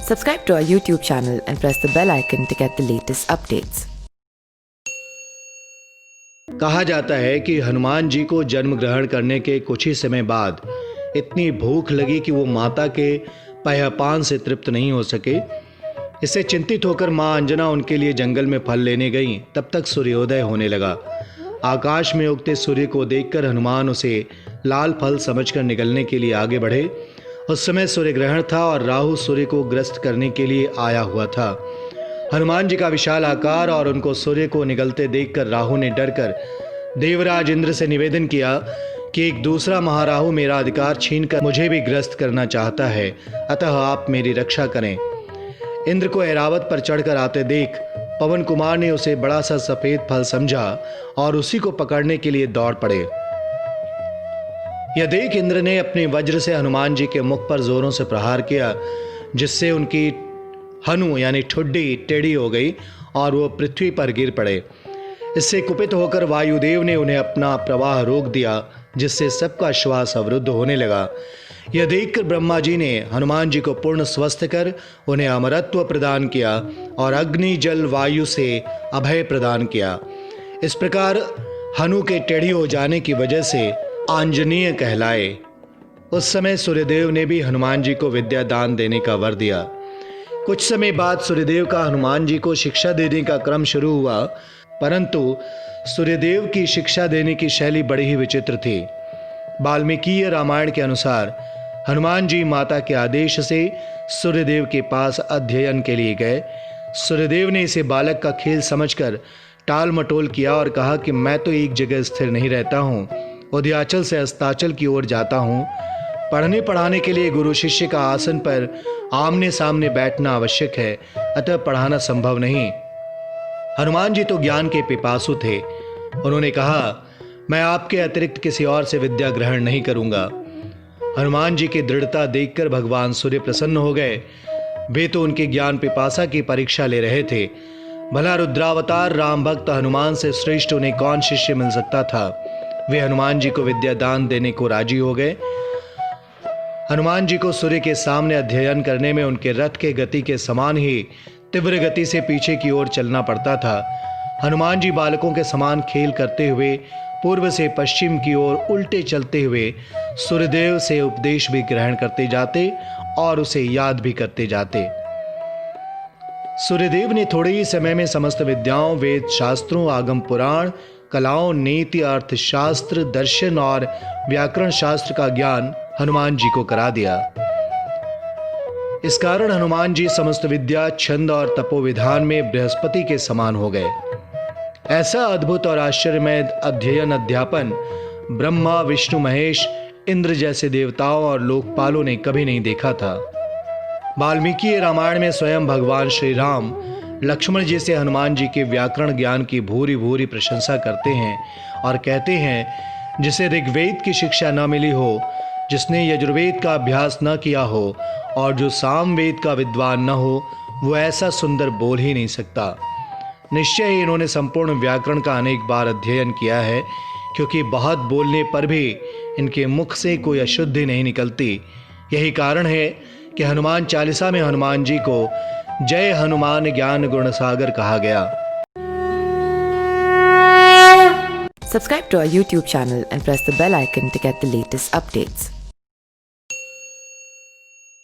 Subscribe to our YouTube channel and press the bell icon to get the latest updates. कहा जाता है कि हनुमान जी को जन्म ग्रहण करने के कुछ ही समय बाद इतनी भूख लगी कि वो माता के पहपान से तृप्त नहीं हो सके। इससे चिंतित होकर मां अंजना उनके लिए जंगल में फल लेने गईं। तब तक सूर्योदय होने लगा। आकाश में उगते सूर्य को देखकर हनुमान उसे लाल फल समझकर निकलने के लिए आगे बढ़े। उस समय सूर्य ग्रहण था और राहु सूर्य को ग्रस्त करने के लिए आया हुआ था। हनुमान जी का विशाल आकार और उनको सूर्य को निकलते देखकर राहु ने डरकर देवराज इंद्र से निवेदन किया कि एक दूसरा महाराहु मेरा अधिकार छीनकर मुझे भी ग्रस्त करना चाहता है, अतः आप मेरी रक्षा करें। इंद्र को ऐरावत पर चढ़कर आते देख पवन कुमार ने उसे बड़ा सा सफेद फल समझा और उसी को पकड़ने के लिए दौड़ पड़े। यह देख इंद्र ने अपने वज्र से हनुमान जी के मुख पर जोरों से प्रहार किया, जिससे उनकी हनु यानी ठुड्डी टेढ़ी हो गई और वो पृथ्वी पर गिर पड़े। इससे कुपित होकर वायुदेव ने उन्हें अपना प्रवाह रोक दिया, जिससे सबका श्वास अवरुद्ध होने लगा। यह देखकर ब्रह्मा जी ने हनुमान जी को पूर्ण स्वस्थ कर उन्हें अमरत्व प्रदान किया और अग्नि जल वायु से अभय प्रदान किया। इस प्रकार हनु के टेढ़ी हो जाने की वजह से आंजनेय कहलाए। उस समय सूर्यदेव ने भी हनुमान जी को विद्या दान देने का वर दिया। कुछ समय बाद सूर्यदेव का हनुमान जी को शिक्षा देने का क्रम शुरू हुआ, परंतु सूर्यदेव की शिक्षा देने की शैली बड़ी ही विचित्र थी। वाल्मीकि रामायण के अनुसार हनुमान जी माता के आदेश से सूर्यदेव के पास अध्ययन के लिए गए। सूर्यदेव ने इसे बालक का खेल समझकर टाल मटोल किया और कहा कि मैं तो एक जगह स्थिर नहीं रहता हूँ, उदयाचल से अस्ताचल की ओर जाता हूँ। पढ़ने पढ़ाने के लिए गुरु शिष्य का आसन पर आमने सामने बैठना आवश्यक है, अतः पढ़ाना संभव नहीं। हनुमान जी तो ज्ञान के पिपासु थे। उन्होंने कहा, मैं आपके अतिरिक्त किसी और से विद्या ग्रहण नहीं करूंगा। हनुमान जी की दृढ़ता देखकर भगवान सूर्य प्रसन्न हो गए। वे तो उनके ज्ञान पिपासा की परीक्षा ले रहे थे। भला रुद्रावतार राम भक्त हनुमान से श्रेष्ठ उन्हें कौन शिष्य मिल सकता था। वे हनुमान जी को विद्या दान देने को राजी हो गए। हनुमान जी को सूर्य के सामने अध्ययन करने में उनके रथ के गति के समान ही तीव्र गति से पीछे की ओर चलना पड़ता था। हनुमान जी बालकों के समान खेल करते हुए पूर्व से पश्चिम की ओर उल्टे चलते हुए सूर्यदेव से उपदेश भी ग्रहण करते जाते और उसे याद भी करते जाते। सूर्यदेव ने थोड़े ही समय में समस्त विद्याओं, वेद शास्त्रों, आगम पुराण, कलाओं, नीति, अर्थशास्त्र, दर्शन और व्याकरण शास्त्र का ज्ञान हनुमान जी को करा दिया। इस कारण हनुमान जी समस्त विद्या, छंद और तपोविधान में बृहस्पति के समान हो गए। ऐसा अद्भुत और आश्चर्यमय अध्ययन अध्यापन ब्रह्मा, विष्णु, महेश, इंद्र जैसे देवताओं और लोकपालों ने कभी नहीं देखा था। वाल्मीकि रामायण में स्वयं भगवान श्री राम लक्ष्मण जी से हनुमान जी के व्याकरण ज्ञान की भूरी भूरी प्रशंसा करते हैं और कहते हैं, जिसे ऋग्वेद की शिक्षा न मिली हो, जिसने यजुर्वेद का अभ्यास न किया हो और जो सामवेद का विद्वान न हो, वो ऐसा सुंदर बोल ही नहीं सकता। निश्चय ही इन्होंने संपूर्ण व्याकरण का अनेक बार अध्ययन किया है, क्योंकि बहुत बोलने पर भी इनके मुख से कोई अशुद्धि नहीं निकलती। यही कारण है कि हनुमान चालीसा में हनुमान जी को जय हनुमान ज्ञान गुण सागर कहा गया। Subscribe to our YouTube channel and press the bell icon to get the latest updates.